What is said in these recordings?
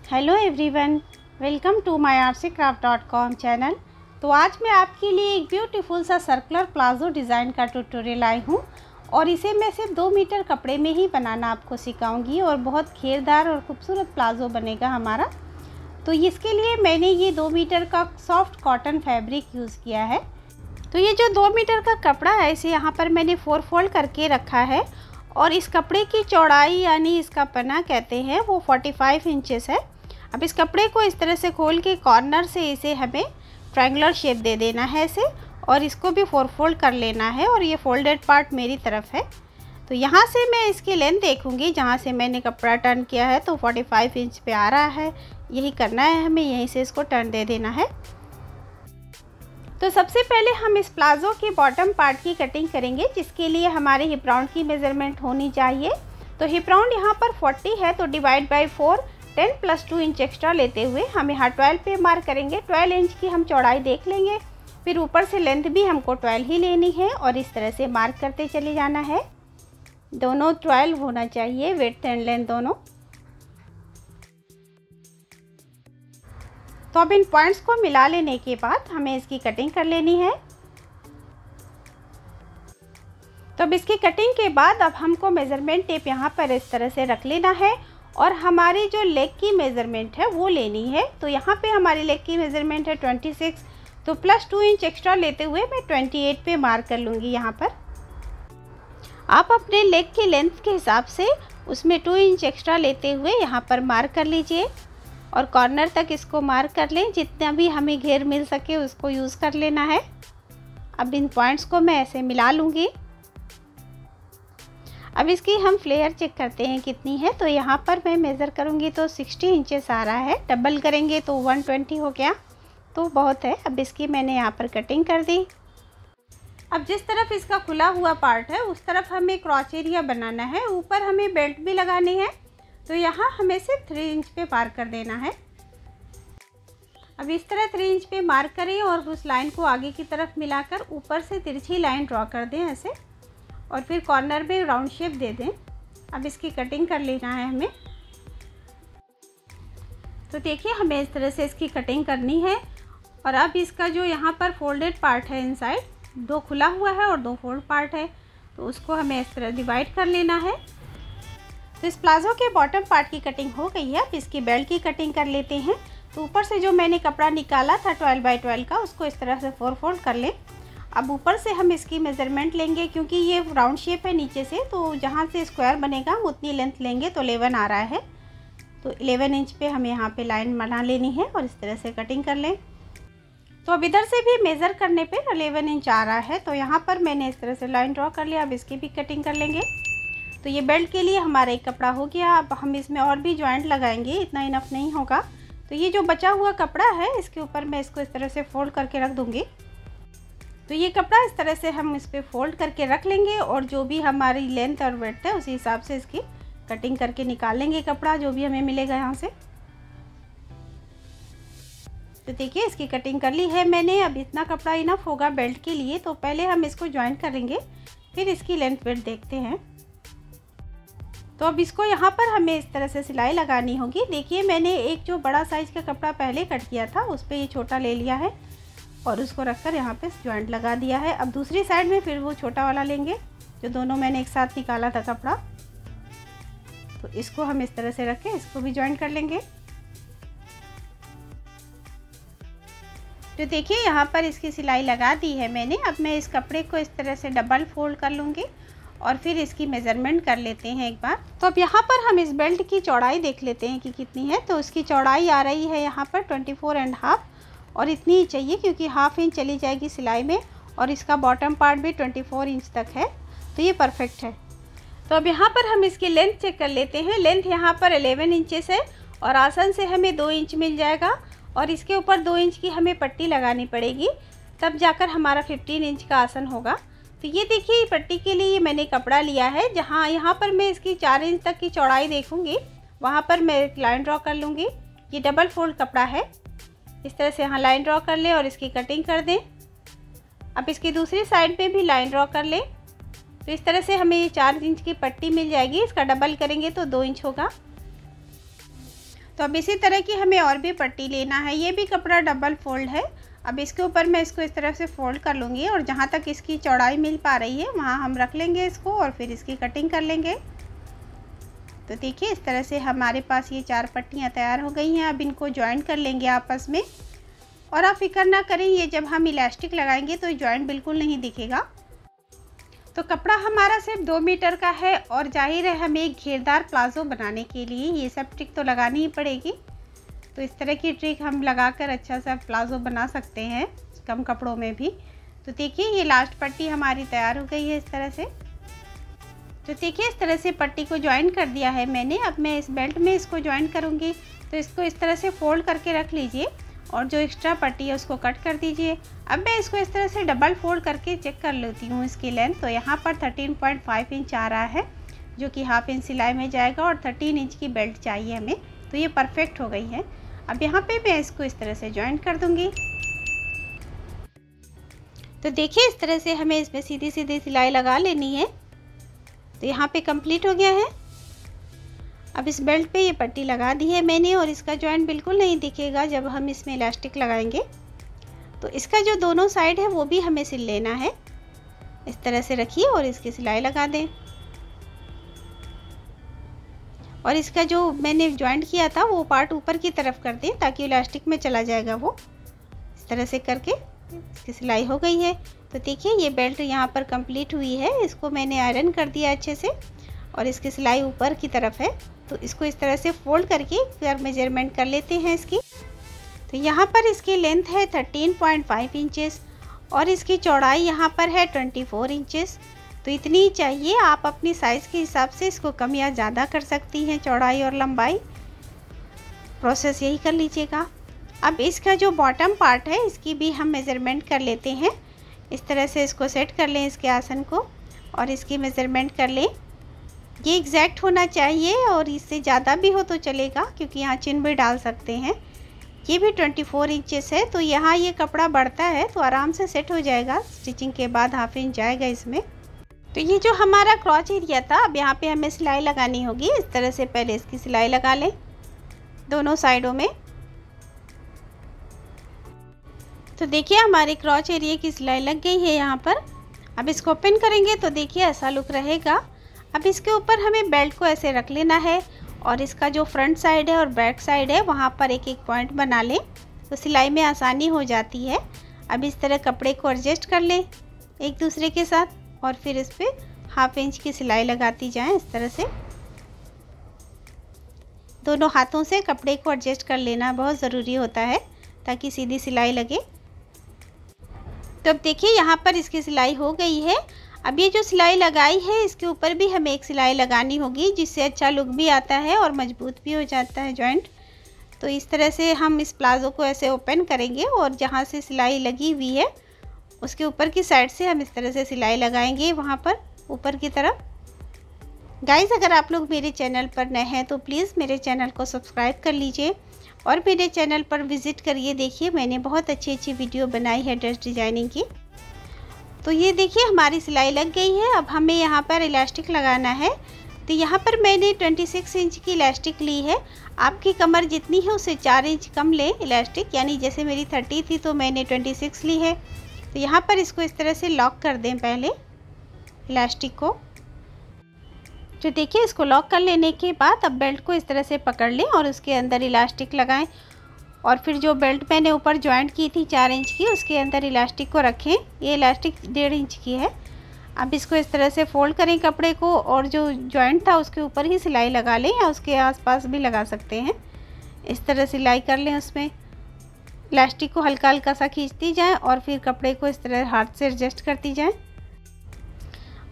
Hello everyone, welcome to myartsycraft.com channel. तो आज मैं आपके लिए एक ब्यूटीफुल सा सर्कुलर प्लाजो डिज़ाइन का ट्यूटोरियल आई हूँ और इसे मैं सिर्फ 2 मीटर कपड़े में ही बनाना आपको सिखाऊंगी और बहुत घेरदार और ख़ूबसूरत प्लाजो बनेगा हमारा। तो इसके लिए मैंने ये 2 मीटर का सॉफ्ट कॉटन फैब्रिक यूज़ किया है। तो ये जो 2 मीटर का कपड़ा है इसे यहाँ पर मैंने 4 फोल्ड करके रखा है और इस कपड़े की चौड़ाई यानी इसका पना कहते हैं वो 45 इंचेस है। अब इस कपड़े को इस तरह से खोल के कॉर्नर से इसे हमें ट्रायंगुलर शेप दे देना है इसे, और इसको भी 4 फोल्ड कर लेना है और ये फोल्डेड पार्ट मेरी तरफ है। तो यहाँ से मैं इसकी लेंथ देखूँगी, जहाँ से मैंने कपड़ा टर्न किया है तो 45 इंच पे आ रहा है, यही करना है हमें, यहीं से इसको टर्न दे देना है। तो सबसे पहले हम इस प्लाजो के बॉटम पार्ट की कटिंग करेंगे, जिसके लिए हमारे हिप राउंड की मेज़रमेंट होनी चाहिए। तो हिप राउंड यहाँ पर 40 है, तो डिवाइड बाई 4 10 + 2 इंच एक्स्ट्रा लेते हुए हम यहाँ 12 पे मार्क करेंगे। 12 इंच की हम चौड़ाई देख लेंगे, फिर ऊपर से लेंथ भी हमको 12 ही लेनी है और इस तरह से मार्क करते चले जाना है। दोनों 12 होना चाहिए, विड्थ एंड लेंथ दोनों। तो अब इन पॉइंट्स को मिला लेने के बाद हमें इसकी कटिंग कर लेनी है। तो अब इसकी कटिंग के बाद अब हमको मेज़रमेंट टेप यहाँ पर इस तरह से रख लेना है और हमारी जो लेग की मेज़रमेंट है वो लेनी है। तो यहाँ पे हमारी लेग की मेज़रमेंट है 26, तो +2 इंच एक्स्ट्रा लेते हुए मैं 28 पे मार्क कर लूँगी। यहाँ पर आप अपने लेग की लेंथ के हिसाब से उसमें 2 इंच एक्स्ट्रा लेते हुए यहाँ पर मार्क कर लीजिए और कॉर्नर तक इसको मार्क कर लें। जितना भी हमें घेर मिल सके उसको यूज़ कर लेना है। अब इन पॉइंट्स को मैं ऐसे मिला लूँगी। अब इसकी हम फ्लेयर चेक करते हैं कितनी है। तो यहाँ पर मैं मेज़र करूँगी तो 60 इंचेस आ रहा है, डबल करेंगे तो 120 हो गया, तो बहुत है। अब इसकी मैंने यहाँ पर कटिंग कर दी। अब जिस तरफ इसका खुला हुआ पार्ट है उस तरफ हमें क्रॉच एरिया बनाना है, ऊपर हमें बेल्ट भी लगानी है। तो यहाँ हमें सिर्फ 3 इंच पे मार्क कर देना है। अब इस तरह 3 इंच पे मार्क करें और उस लाइन को आगे की तरफ मिलाकर ऊपर से तिरछी लाइन ड्रॉ कर दें ऐसे, और फिर कॉर्नर में राउंड शेप दे दें। अब इसकी कटिंग कर लेना है हमें। तो देखिए हमें इस तरह से इसकी कटिंग करनी है। और अब इसका जो यहाँ पर फोल्डेड पार्ट है इनसाइड, 2 खुला हुआ है और 2 फोल्ड पार्ट है, तो उसको हमें इस तरह डिवाइड कर लेना है। तो इस प्लाजो के बॉटम पार्ट की कटिंग हो गई है। अब इसकी बेल्ट की कटिंग कर लेते हैं। तो ऊपर से जो मैंने कपड़ा निकाला था 12 बाई 12 का, उसको इस तरह से 4 फोल्ड कर लें। अब ऊपर से हम इसकी मेज़रमेंट लेंगे, क्योंकि ये राउंड शेप है नीचे से, तो जहाँ से स्क्वायर बनेगा हम उतनी लेंथ लेंगे। तो 11 आ रहा है, तो 11 इंच पे हमें यहाँ पे लाइन बना लेनी है और इस तरह से कटिंग कर लें। तो अब इधर से भी मेज़र करने पे 11 इंच आ रहा है, तो यहाँ पर मैंने इस तरह से लाइन ड्रॉ कर लिया। अब इसकी भी कटिंग कर लेंगे। तो ये बेल्ट के लिए हमारा एक कपड़ा हो गया। अब हम इसमें और भी जॉइंट लगाएंगे, इतना इनफ नहीं होगा। तो ये जो बचा हुआ कपड़ा है इसके ऊपर मैं इसको इस तरह से फोल्ड करके रख दूँगी। तो ये कपड़ा इस तरह से हम इस पर फोल्ड करके रख लेंगे और जो भी हमारी लेंथ और विड्थ है उसी हिसाब से इसकी कटिंग करके निकाल लेंगे कपड़ा जो भी हमें मिलेगा यहाँ से। तो देखिए इसकी कटिंग कर ली है मैंने। अब इतना कपड़ा इनफ होगा बेल्ट के लिए। तो पहले हम इसको ज्वाइन करेंगे, फिर इसकी लेंथ विड्थ देखते हैं। तो अब इसको यहाँ पर हमें इस तरह से सिलाई लगानी होगी। देखिए मैंने एक जो बड़ा साइज़ का कपड़ा पहले कट किया था उस पर ये छोटा ले लिया है और उसको रखकर यहाँ पे जॉइंट लगा दिया है। अब दूसरी साइड में फिर वो छोटा वाला लेंगे जो दोनों मैंने एक साथ निकाला था कपड़ा, तो इसको हम इस तरह से रख के इसको भी जॉइंट कर लेंगे। तो देखिए यहाँ पर इसकी सिलाई लगा दी है मैंने। अब मैं इस कपड़े को इस तरह से डबल फोल्ड कर लूँगी और फिर इसकी मेज़रमेंट कर लेते हैं एक बार। तो अब यहाँ पर हम इस बेल्ट की चौड़ाई देख लेते हैं कि कितनी है। तो उसकी चौड़ाई आ रही है यहाँ पर 24.5 और इतनी ही चाहिए, क्योंकि ½ इंच चली जाएगी सिलाई में और इसका बॉटम पार्ट भी 24 इंच तक है, तो ये परफेक्ट है। तो अब यहाँ पर हम इसकी लेंथ चेक कर लेते हैं। लेंथ यहाँ पर 11 इंचेस है और आसन से हमें 2 इंच मिल जाएगा और इसके ऊपर 2 इंच की हमें पट्टी लगानी पड़ेगी, तब जाकर हमारा 15 इंच का आसन होगा। तो ये देखिए पट्टी के लिए मैंने कपड़ा लिया है। जहाँ यहाँ पर मैं इसकी 4 इंच तक की चौड़ाई देखूँगी वहाँ पर मैं एक लाइन ड्रॉ कर लूँगी। ये डबल फोल्ड कपड़ा है, इस तरह से यहाँ लाइन ड्रॉ कर लें और इसकी कटिंग कर दें। अब इसकी दूसरी साइड पे भी लाइन ड्रॉ कर लें। तो इस तरह से हमें ये 4 इंच की पट्टी मिल जाएगी। इसका डबल करेंगे तो 2 इंच होगा। तो अब इसी तरह की हमें और भी पट्टी लेना है। ये भी कपड़ा डबल फोल्ड है। अब इसके ऊपर मैं इसको इस तरह से फोल्ड कर लूँगी और जहाँ तक इसकी चौड़ाई मिल पा रही है वहाँ हम रख लेंगे इसको और फिर इसकी कटिंग कर लेंगे। तो देखिए इस तरह से हमारे पास ये 4 पट्टियाँ तैयार हो गई हैं। अब इनको जॉइंट कर लेंगे आपस में। और आप फिक्र ना करें, ये जब हम इलास्टिक लगाएंगे तो जॉइंट बिल्कुल नहीं दिखेगा। तो कपड़ा हमारा सिर्फ 2 मीटर का है और जाहिर है हमें एक घेरदार प्लाजो बनाने के लिए ये सब ट्रिक तो लगानी ही पड़ेगी। तो इस तरह की ट्रिक हम लगाकर अच्छा सा प्लाजो बना सकते हैं कम कपड़ों में भी। तो देखिए ये लास्ट पट्टी हमारी तैयार हो गई है इस तरह से। तो देखिए इस तरह से पट्टी को ज्वाइन कर दिया है मैंने। अब मैं इस बेल्ट में इसको ज्वाइन करूँगी। तो इसको इस तरह से फोल्ड करके रख लीजिए और जो एक्स्ट्रा पट्टी है उसको कट कर दीजिए। अब मैं इसको इस तरह से डबल फोल्ड करके चेक कर लेती हूँ इसकी लेंथ। तो यहाँ पर 13.5 इंच आ रहा है जो कि हाफ इंच सिलाई में जाएगा और 13 इंच की बेल्ट चाहिए हमें। तो ये परफेक्ट हो गई है। अब यहाँ पे मैं इसको इस तरह से ज्वाइन कर दूँगी। तो देखिए इस तरह से हमें इसमें सीधी सीधी सिलाई लगा लेनी है। तो यहाँ पे कंप्लीट हो गया है। अब इस बेल्ट पे ये पट्टी लगा दी है मैंने और इसका जॉइंट बिल्कुल नहीं दिखेगा जब हम इसमें इलास्टिक लगाएंगे। तो इसका जो दोनों साइड है वो भी हमें सिल लेना है। इस तरह से रखिए और इसकी सिलाई लगा दें। और इसका जो मैंने जॉइंट किया था वो पार्ट ऊपर की तरफ कर दें ताकि इलास्टिक में चला जाएगा वो। इस तरह से करके इसकी सिलाई हो गई है। तो देखिए ये बेल्ट यहाँ पर कंप्लीट हुई है। इसको मैंने आयरन कर दिया अच्छे से और इसकी सिलाई ऊपर की तरफ है। तो इसको इस तरह से फोल्ड करके फिर मेजरमेंट कर लेते हैं इसकी। तो यहाँ पर इसकी लेंथ है 13.5 इंचेस और इसकी चौड़ाई यहाँ पर है 24 इंचेस। तो इतनी ही चाहिए। आप अपनी साइज़ के हिसाब से इसको कम या ज़्यादा कर सकती हैं चौड़ाई और लंबाई। प्रोसेस यही कर लीजिएगा। अब इसका जो बॉटम पार्ट है इसकी भी हम मेज़रमेंट कर लेते हैं। इस तरह से इसको सेट कर लें इसके आसन को और इसकी मेज़रमेंट कर लें। ये एग्जैक्ट होना चाहिए और इससे ज़्यादा भी हो तो चलेगा क्योंकि यहाँ चिन भी डाल सकते हैं। ये भी 24 इंचेस है। तो यहाँ ये कपड़ा बढ़ता है तो आराम से सेट हो जाएगा। स्टिचिंग के बाद हाफ इंच जाएगा इसमें। तो ये जो हमारा क्रॉच एरिया था अब यहाँ पे हमें सिलाई लगानी होगी। इस तरह से पहले इसकी सिलाई लगा लें दोनों साइडों में। तो देखिए हमारे क्रॉच एरिया की सिलाई लग गई है यहाँ पर। अब इसको ओपन करेंगे तो देखिए ऐसा लुक रहेगा। अब इसके ऊपर हमें बेल्ट को ऐसे रख लेना है और इसका जो फ्रंट साइड है और बैक साइड है वहाँ पर एक एक पॉइंट बना लें तो सिलाई में आसानी हो जाती है। अब इस तरह कपड़े को एडजस्ट कर लें एक दूसरे के साथ और फिर इस पर हाफ इंच की सिलाई लगाती जाएं। इस तरह से दोनों हाथों से कपड़े को एडजस्ट कर लेना बहुत ज़रूरी होता है ताकि सीधी सिलाई लगे। तो अब देखिए यहाँ पर इसकी सिलाई हो गई है। अब ये जो सिलाई लगाई है इसके ऊपर भी हमें एक सिलाई लगानी होगी जिससे अच्छा लुक भी आता है और मजबूत भी हो जाता है जॉइंट। तो इस तरह से हम इस प्लाज़ो को ऐसे ओपन करेंगे और जहाँ से सिलाई लगी हुई है उसके ऊपर की साइड से हम इस तरह से सिलाई लगाएंगे वहाँ पर ऊपर की तरफ। गाइस अगर आप लोग मेरे चैनल पर नए हैं तो प्लीज़ मेरे चैनल को सब्सक्राइब कर लीजिए और मेरे चैनल पर विज़िट करिए। देखिए मैंने बहुत अच्छी वीडियो बनाई है ड्रेस डिज़ाइनिंग की। तो ये देखिए हमारी सिलाई लग गई है। अब हमें यहाँ पर इलास्टिक लगाना है। तो यहाँ पर मैंने 26 इंच की इलास्टिक ली है। आपकी कमर जितनी है उससे 4 इंच कम लें इलास्टिक, यानी जैसे मेरी 30 थी तो मैंने 26 ली है। तो यहाँ पर इसको इस तरह से लॉक कर दें पहले इलास्टिक को। तो देखिए इसको लॉक कर लेने के बाद अब बेल्ट को इस तरह से पकड़ लें और उसके अंदर इलास्टिक लगाएं और फिर जो बेल्ट मैंने ऊपर जॉइंट की थी 4 इंच की उसके अंदर इलास्टिक को रखें। ये इलास्टिक 1.5 इंच की है। अब इसको इस तरह से फोल्ड करें कपड़े को और जो जॉइंट था उसके ऊपर ही सिलाई लगा लें या उसके आसपास भी लगा सकते हैं। इस तरह सिलाई कर लें। उसमें इलास्टिक को हल्का हल्का सा खींचती जाएं और फिर कपड़े को इस तरह हाथ से एडजस्ट करती जाएं।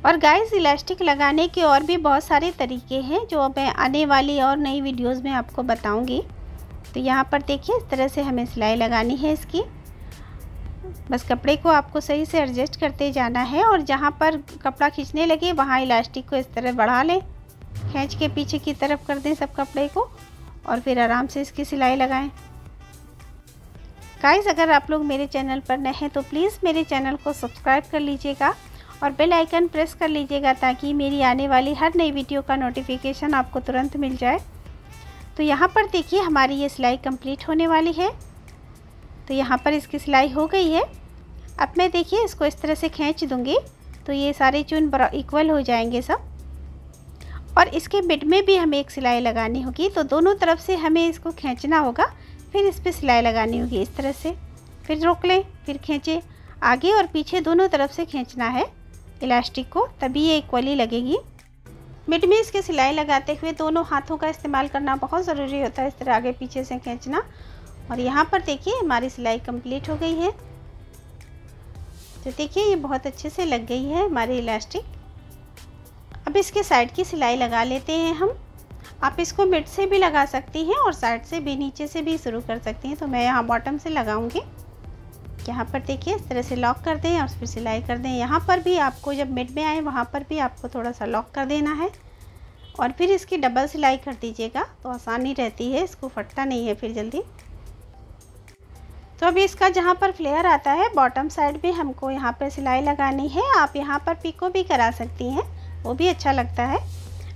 और गाइस इलास्टिक लगाने के और भी बहुत सारे तरीके हैं जो मैं आने वाली और नई वीडियोस में आपको बताऊंगी। तो यहाँ पर देखिए इस तरह से हमें सिलाई लगानी है इसकी। बस कपड़े को आपको सही से एडजस्ट करते जाना है और जहाँ पर कपड़ा खींचने लगे वहाँ इलास्टिक को इस तरह बढ़ा लें, खींच के पीछे की तरफ कर दें सब कपड़े को और फिर आराम से इसकी सिलाई लगाएं। गाइस अगर आप लोग मेरे चैनल पर नए हैं तो प्लीज़ मेरे चैनल को सब्सक्राइब कर लीजिएगा और बेल आइकन प्रेस कर लीजिएगा ताकि मेरी आने वाली हर नई वीडियो का नोटिफिकेशन आपको तुरंत मिल जाए। तो यहाँ पर देखिए हमारी ये सिलाई कंप्लीट होने वाली है। तो यहाँ पर इसकी सिलाई हो गई है। अब मैं देखिए इसको इस तरह से खींच दूँगी तो ये सारे चून इक्वल हो जाएंगे सब। और इसके मिड में भी हमें एक सिलाई लगानी होगी, तो दोनों तरफ से हमें इसको खींचना होगा, फिर इस पर सिलाई लगानी होगी इस तरह से। फिर रोक लें, फिर खींचें, आगे और पीछे दोनों तरफ से खींचना है इलास्टिक को, तभी ये इक्वली लगेगी। मिड में इसके सिलाई लगाते हुए दोनों हाथों का इस्तेमाल करना बहुत ज़रूरी होता है, इस तरह आगे पीछे से खींचना। और यहाँ पर देखिए हमारी सिलाई कंप्लीट हो गई है। तो देखिए ये बहुत अच्छे से लग गई है हमारी इलास्टिक। अब इसके साइड की सिलाई लगा लेते हैं हम। आप इसको मिड से भी लगा सकती हैं और साइड से भी, नीचे से भी शुरू कर सकती हैं। तो मैं यहाँ बॉटम से लगाऊंगी। यहाँ पर देखिए इस तरह से लॉक कर दें और फिर सिलाई कर दें। यहाँ पर भी आपको जब मिड में आए वहाँ पर भी आपको थोड़ा सा लॉक कर देना है और फिर इसकी डबल सिलाई कर दीजिएगा, तो आसानी रहती है, इसको फटता नहीं है फिर जल्दी। तो अभी इसका जहाँ पर फ्लेयर आता है बॉटम साइड भी हमको यहाँ पर सिलाई लगानी है। आप यहाँ पर पिको भी करा सकती हैं, वो भी अच्छा लगता है।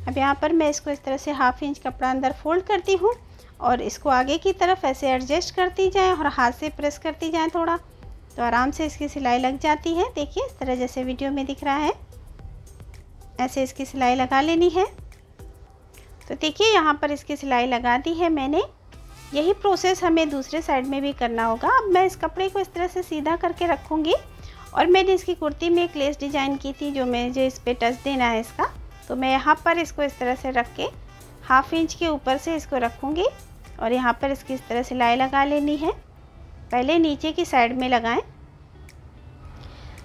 अब यहाँ पर मैं इसको इस तरह से 1/2 इंच कपड़ा अंदर फोल्ड करती हूँ और इसको आगे की तरफ ऐसे एडजस्ट करती जाएं और हाथ से प्रेस करती जाएं थोड़ा, तो आराम से इसकी सिलाई लग जाती है। देखिए इस तरह जैसे वीडियो में दिख रहा है, ऐसे इसकी सिलाई लगा लेनी है। तो देखिए यहाँ पर इसकी सिलाई लगा दी है मैंने। यही प्रोसेस हमें दूसरे साइड में भी करना होगा। अब मैं इस कपड़े को इस तरह से सीधा करके रखूँगी और मैंने इसकी कुर्ती में एक लेस डिज़ाइन की थी जो इस पर टच देना है इसका। तो मैं यहाँ पर इसको इस तरह से रख के 1/2 इंच के ऊपर से इसको रखूँगी और यहाँ पर इसकी इस तरह सिलाई लगा लेनी है। पहले नीचे की साइड में लगाएं।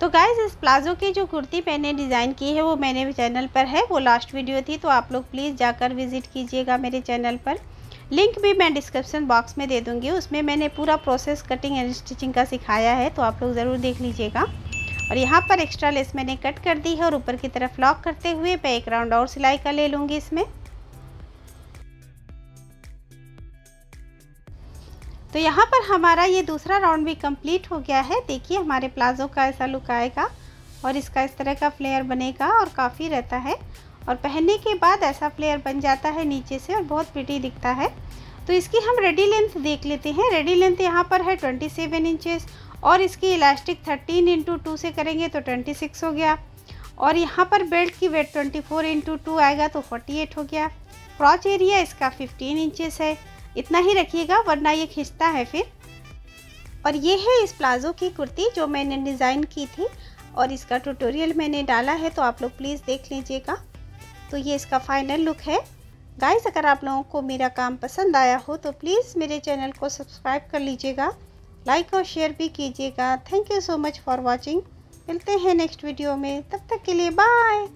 तो गाइस इस प्लाज़ो की जो कुर्ती मैंने डिज़ाइन की है वो मेरे चैनल पर है, वो लास्ट वीडियो थी, तो आप लोग प्लीज़ जाकर विज़िट कीजिएगा मेरे चैनल पर। लिंक भी मैं डिस्क्रिप्शन बॉक्स में दे दूँगी, उसमें मैंने पूरा प्रोसेस कटिंग एंड स्टिचिंग का सिखाया है, तो आप लोग ज़रूर देख लीजिएगा। और यहाँ पर एक्स्ट्रा लेस मैंने कट कर दी है और ऊपर की तरफ लॉक करते हुए मैं एक राउंड और सिलाई का ले लूँगी इसमें। तो यहाँ पर हमारा ये दूसरा राउंड भी कंप्लीट हो गया है। देखिए हमारे प्लाज़ो का ऐसा लुक आएगा और इसका इस तरह का फ्लेयर बनेगा और काफ़ी रहता है और पहनने के बाद ऐसा फ्लेयर बन जाता है नीचे से और बहुत प्रिटी दिखता है। तो इसकी हम रेडी लेंथ देख लेते हैं। रेडी लेंथ यहाँ पर है 27 इंचेस और इसकी इलास्टिक 13 × 2 से करेंगे तो 26 हो गया। और यहाँ पर बेल्ट की वेट 24 × 2 आएगा तो 48 हो गया। क्रॉच एरिया इसका 15 इंचेस है। इतना ही रखिएगा वरना ये खिंचता है फिर। और ये है इस प्लाज़ो की कुर्ती जो मैंने डिज़ाइन की थी और इसका ट्यूटोरियल मैंने डाला है, तो आप लोग प्लीज़ देख लीजिएगा। तो ये इसका फाइनल लुक है। गाइस अगर आप लोगों को मेरा काम पसंद आया हो तो प्लीज़ मेरे चैनल को सब्सक्राइब कर लीजिएगा, लाइक और शेयर भी कीजिएगा। Thank you so much for watching. मिलते हैं नेक्स्ट वीडियो में, तब तक के लिए बाय।